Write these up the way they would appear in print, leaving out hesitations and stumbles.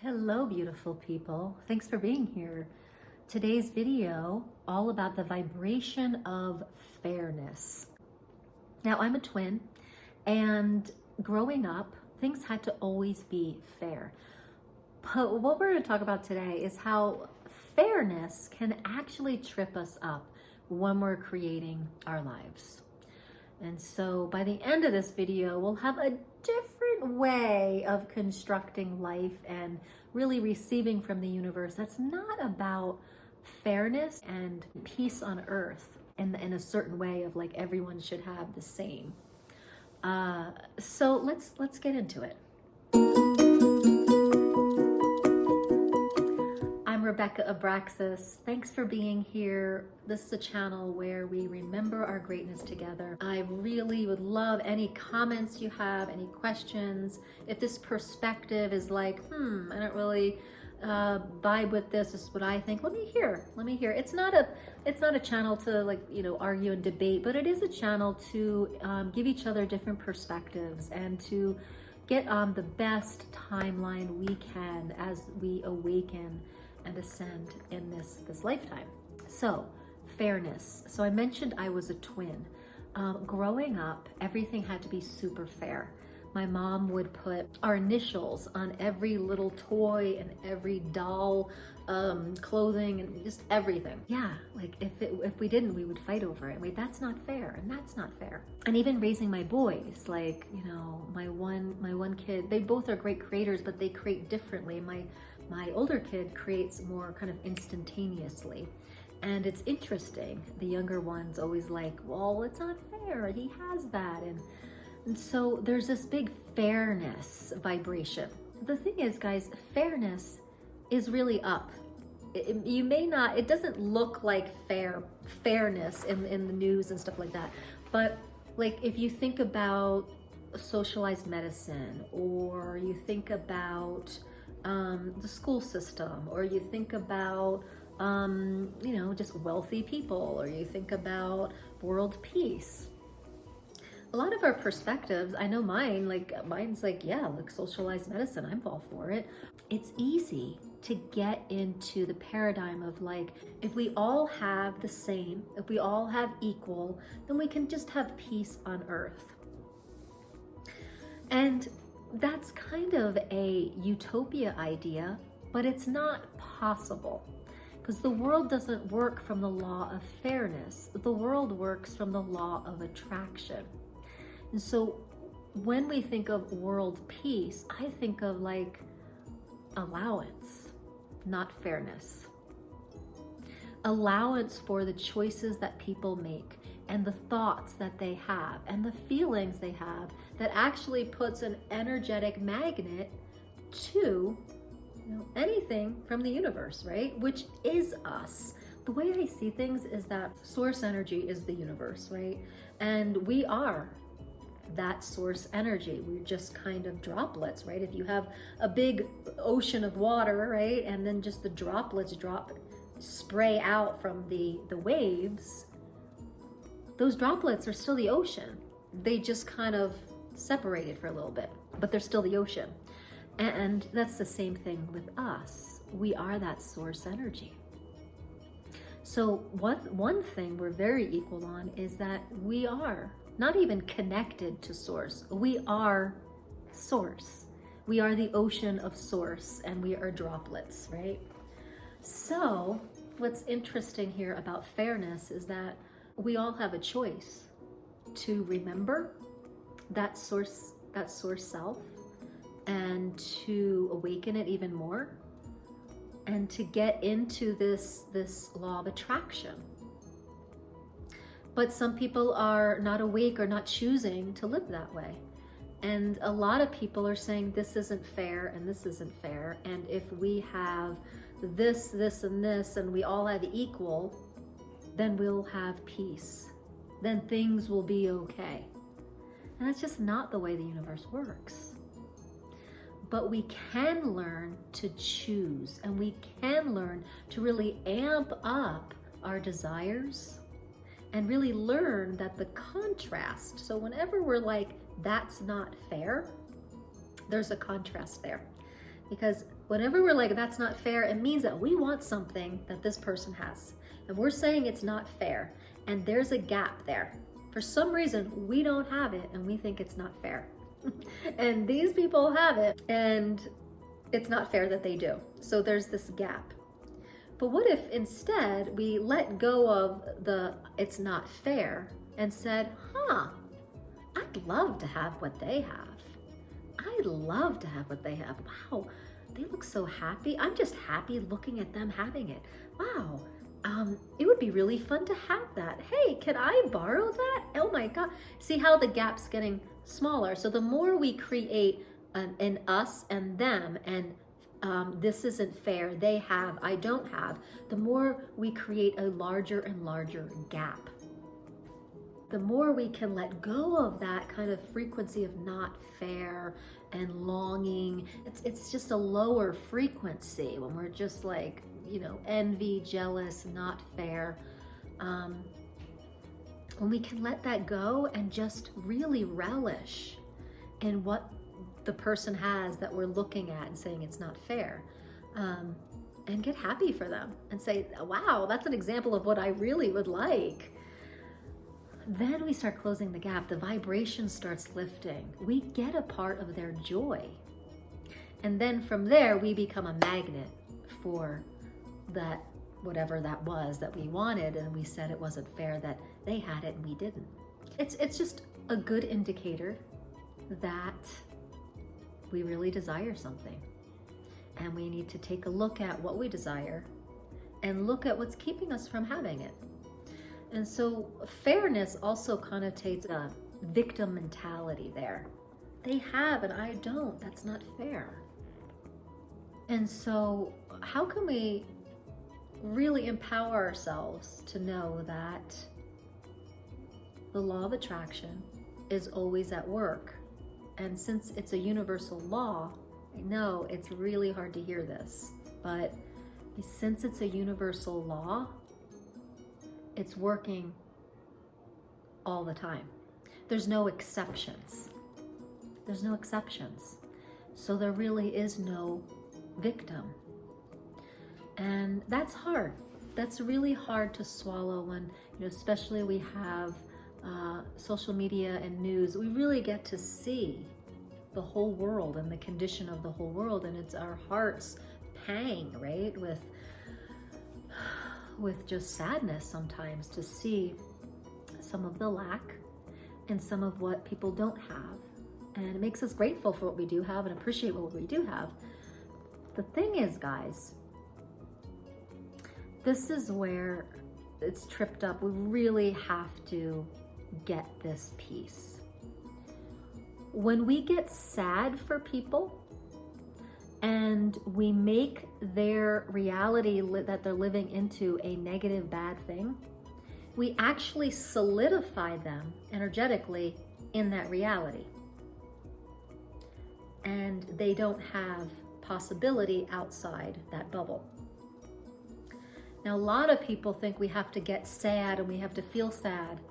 Hello, beautiful people. Thanks for being here. Today's video, all about the vibration of fairness. Now, I'm a twin, and growing up, things had to always be fair. But what we're going to talk about today is how fairness can actually trip us up when we're creating our lives. And so by the end of this video, we'll have a different way of constructing life and really receiving from the universe that's not about fairness and peace on earth in a certain way of like everyone should have the same. So let's get into it. I'm Rebecca Abraxas. Thanks for being here. This is a channel where we remember our greatness together. I really would love any comments you have, any questions. If this perspective is like, I don't really vibe with this is what I think, let me hear. It's not a channel to argue and debate, but it is a channel to give each other different perspectives and to get on the best timeline we can as we awaken and ascend in this lifetime. So fairness. So I mentioned I was a twin. Growing up, everything had to be super fair. My mom would put our initials on every little toy and every doll, clothing, and just everything. Yeah, like if we didn't, we would fight over it. Wait, that's not fair, and that's not fair. And even raising my boys, like my one kid, they both are great creators, but they create differently. My older kid creates more kind of instantaneously. And it's interesting. The younger one's always like, well, it's not fair. He has that. And so there's this big fairness vibration. The thing is, guys, fairness is really up. It doesn't look like fairness in the news and stuff like that. But like if you think about socialized medicine, or you think about the school system, or you think about just wealthy people, or you think about world peace. A lot of our perspectives, I know mine's like, yeah, like socialized medicine, I'm all for it. It's easy to get into the paradigm of like, if we all have the same, if we all have equal, then we can just have peace on earth. And that's kind of a utopia idea, but it's not possible because the world doesn't work from the law of fairness. The world works from the law of attraction. And so when we think of world peace, I think of like allowance, not fairness. Allowance for the choices that people make and the thoughts that they have and the feelings they have that actually puts an energetic magnet to anything from the universe, right? Which is us. The way I see things is that source energy is the universe, right? And we are that source energy. We're just kind of droplets, right? If you have a big ocean of water, right? And then just the droplets spray out from the waves, those droplets are still the ocean. They just kind of separated for a little bit, but they're still the ocean. And that's the same thing with us. We are that source energy. So one thing we're very equal on is that we are not even connected to source. We are source. We are the ocean of source, and we are droplets, right? So what's interesting here about fairness is that we all have a choice to remember that source self and to awaken it even more and to get into this law of attraction. But some people are not awake or not choosing to live that way. And a lot of people are saying this isn't fair and this isn't fair. And if we have this, and this, and we all have equal, then we'll have peace. Then things will be okay. And that's just not the way the universe works. But we can learn to choose, and we can learn to really amp up our desires and really learn that the contrast, so whenever we're like, that's not fair, there's a contrast there. Because Whenever we're like, that's not fair, it means that we want something that this person has. And we're saying it's not fair. And there's a gap there. For some reason, we don't have it and we think it's not fair. And these people have it and it's not fair that they do. So there's this gap. But what if instead we let go of the it's not fair and said, I'd love to have what they have. I'd love to have what they have. Wow, they look so happy. I'm just happy looking at them having it. Wow, it would be really fun to have that. Hey, can I borrow that? Oh my God. See how the gap's getting smaller. So the more we create an us and them and this isn't fair, they have, I don't have, the more we create a larger and larger gap. The more we can let go of that kind of frequency of not fair and longing. It's just a lower frequency when we're just like, envy, jealous, not fair. When we can let that go and just really relish in what the person has that we're looking at and saying it's not fair, and get happy for them and say, wow, that's an example of what I really would like. Then we start closing the gap. The vibration starts lifting. We get a part of their joy. And then from there, we become a magnet for that, whatever that was that we wanted. And we said it wasn't fair that they had it and we didn't. It's just a good indicator that we really desire something. And we need to take a look at what we desire and look at what's keeping us from having it. And so fairness also connotates a victim mentality there. They have and I don't. That's not fair. And so how can we really empower ourselves to know that the law of attraction is always at work? And since it's a universal law, I know it's really hard to hear this, but since it's a universal law, it's working all the time. There's no exceptions. There's no exceptions. So there really is no victim. And that's hard. That's really hard to swallow when, especially we have social media and news. We really get to see the whole world and the condition of the whole world. And it's our hearts pang, right? With just sadness sometimes to see some of the lack and some of what people don't have. And it makes us grateful for what we do have and appreciate what we do have. The thing is, guys, this is where it's tripped up. We really have to get this piece. When we get sad for people, and we make their reality that they're living into a negative, bad thing, we actually solidify them energetically in that reality. And they don't have possibility outside that bubble. Now, a lot of people think we have to get sad and we have to feel sad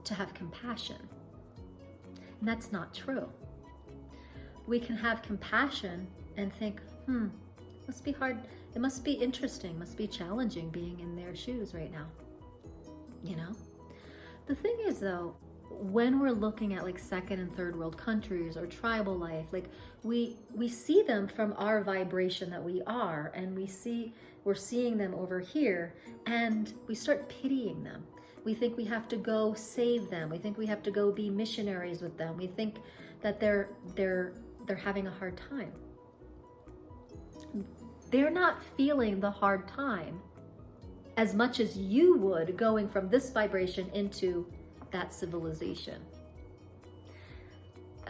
to have compassion. And that's not true. We can have compassion and think, must be hard. It must be interesting, must be challenging being in their shoes right now. The thing is though, when we're looking at like second and third world countries or tribal life, like we see them from our vibration that we are, and we're seeing them over here and we start pitying them. We think we have to go save them. We think we have to go be missionaries with them. We think that they're having a hard time. They're not feeling the hard time as much as you would going from this vibration into that civilization.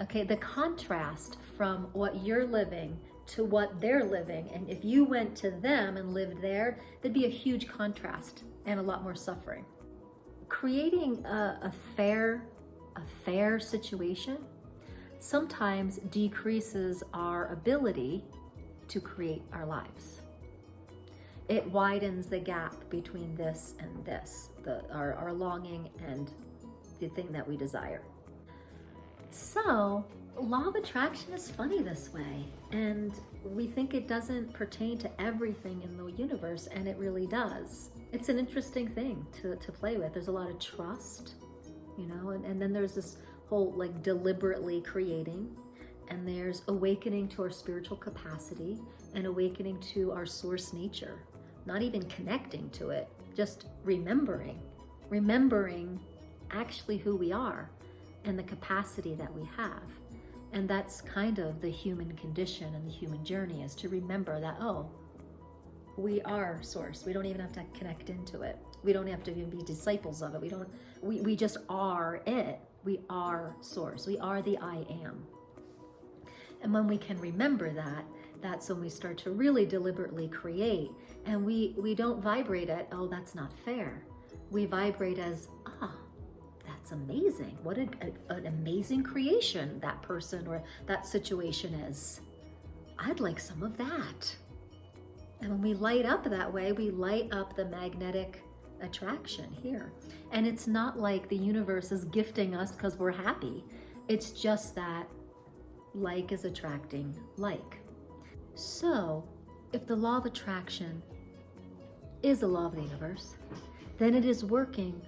Okay, the contrast from what you're living to what they're living, and if you went to them and lived there, there'd be a huge contrast and a lot more suffering. Creating a fair situation sometimes decreases our ability to create our lives. It widens the gap between this and this, our longing and the thing that we desire. So Law of attraction is funny this way, and we think it doesn't pertain to everything in the universe, and it really does. It's an interesting thing to play with. There's a lot of trust, you know, and then there's this whole like deliberately creating, and there's awakening to our spiritual capacity and awakening to our source nature, not even connecting to it, just remembering actually who we are and the capacity that we have. And that's kind of the human condition and the human journey, is to remember that, oh, we are source. We don't even have to connect into it. We don't have to even be disciples of it. We just are it. We are source. We are the I am. And when we can remember that, that's when we start to really deliberately create. And we don't vibrate at, oh, that's not fair. We vibrate as, that's amazing. What an amazing creation that person or that situation is. I'd like some of that. And when we light up that way, we light up the magnetic attraction here. And it's not like the universe is gifting us because we're happy. It's just that like is attracting like. So if the law of attraction is the law of the universe, then it is working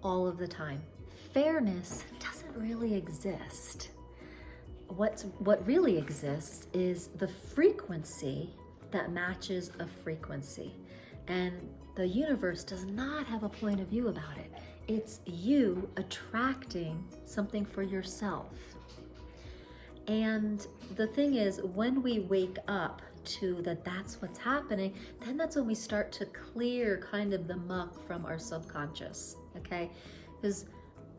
all of the time. Fairness doesn't really exist. What really exists is the frequency that matches a frequency. And the universe does not have a point of view about it. It's you attracting something for yourself. And the thing is, when we wake up to that's what's happening, then that's when we start to clear kind of the muck from our subconscious, okay? Because,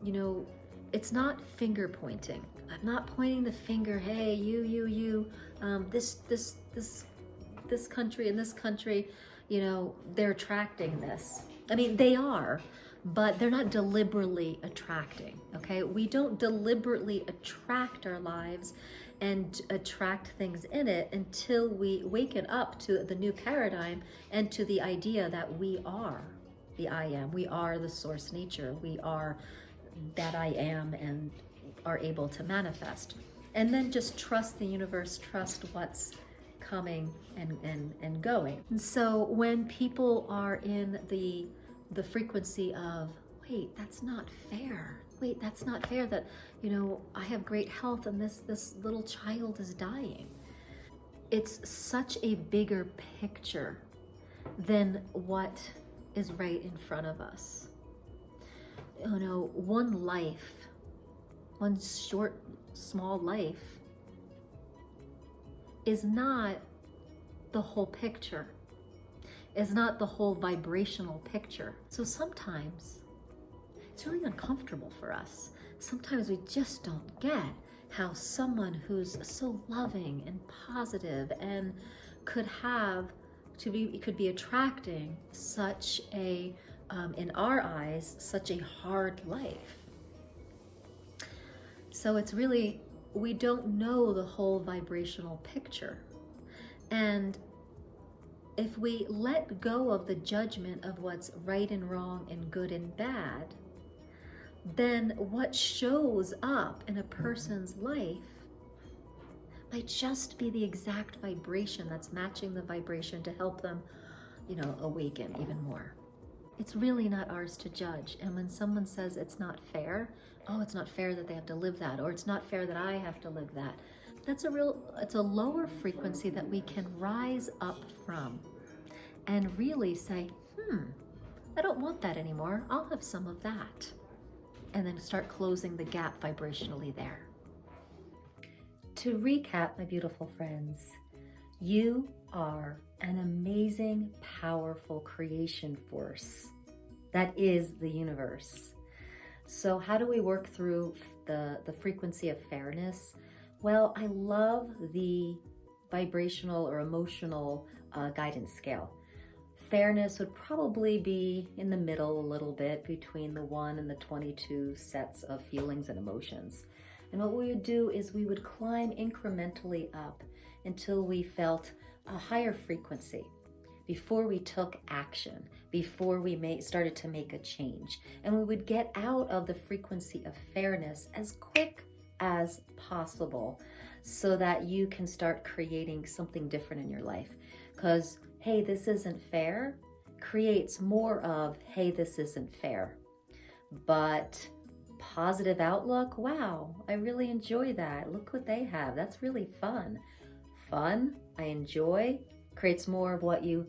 you know, it's not finger pointing. I'm not pointing the finger, hey, you, this country and this country, you know, they're attracting this. I mean, they are, but they're not deliberately attracting, okay? We don't deliberately attract our lives and attract things in it until we waken up to the new paradigm and to the idea that we are the I am. We are the source nature. We are that I am and are able to manifest. And then just trust the universe, trust what's coming and going. And so when people are in the frequency of, wait, that's not fair. Wait, that's not fair that, you know, I have great health and this little child is dying. It's such a bigger picture than what is right in front of us. You know, one life, one short, small life is not the whole picture, is not the whole vibrational picture. So sometimes it's really uncomfortable for us. Sometimes we just don't get how someone who's so loving and positive and could be attracting such a, in our eyes, such a hard life. So it's really, we don't know the whole vibrational picture. And if we let go of the judgment of what's right and wrong and good and bad, then what shows up in a person's life might just be the exact vibration that's matching the vibration to help them, you know, awaken even more. It's really not ours to judge. And when someone says it's not fair, oh, it's not fair that they have to live that, or it's not fair that I have to live that. It's a lower frequency that we can rise up from and really say, I don't want that anymore. I'll have some of that. And then start closing the gap vibrationally there. To recap, my beautiful friends, you are an amazing, powerful creation force that is the universe. So how do we work through the frequency of fairness? Well, I love the vibrational or emotional guidance scale. Fairness would probably be in the middle a little bit between the 1 and the 22 sets of feelings and emotions. And what we would do is we would climb incrementally up until we felt a higher frequency before we took action, before we started to make a change. And we would get out of the frequency of fairness as quick as possible so that you can start creating something different in your life. Because, hey, this isn't fair creates more of, hey, this isn't fair. But positive outlook, wow, I really enjoy that. Look what they have. That's really fun. Fun, I enjoy, creates more of what you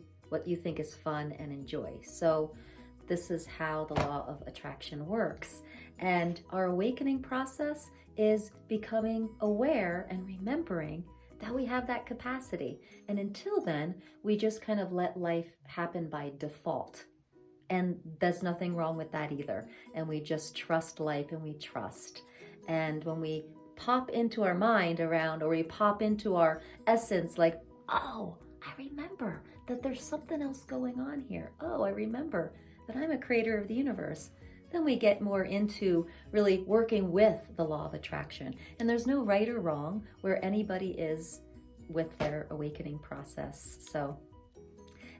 think is fun and enjoy. So this is how the law of attraction works. And our awakening process is becoming aware and remembering that we have that capacity. And until then, we just kind of let life happen by default. And there's nothing wrong with that either. And we just trust life, and we trust. And when we pop into our mind around, or we pop into our essence, like, oh, I remember that there's something else going on here. Oh, I remember that I'm a creator of the universe. Then we get more into really working with the law of attraction. And there's no right or wrong where anybody is with their awakening process. So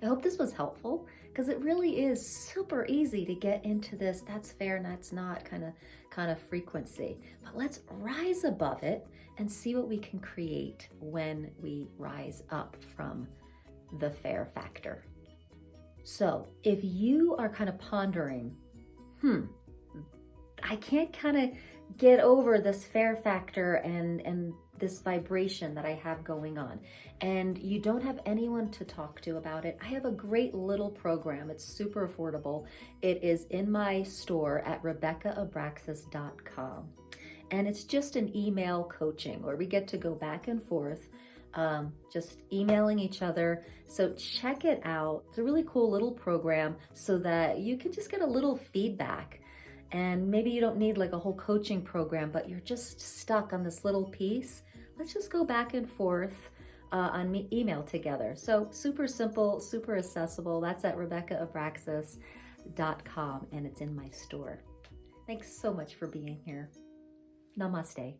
I hope this was helpful, because it really is super easy to get into this that's fair and that's not kind of frequency. But let's rise above it and see what we can create when we rise up from the fair factor. So if you are kind of pondering, I can't kind of get over this fair factor and this vibration that I have going on, and you don't have anyone to talk to about it, I have a great little program. It's super affordable. It is in my store at RebeccaAbraxas.com. And it's just an email coaching where we get to go back and forth, just emailing each other. So check it out. It's a really cool little program so that you can just get a little feedback. And maybe you don't need like a whole coaching program, but you're just stuck on this little piece. Let's just go back and forth on email together. So super simple, super accessible. That's at RebeccaAbraxas.com, and it's in my store. Thanks so much for being here. Namaste.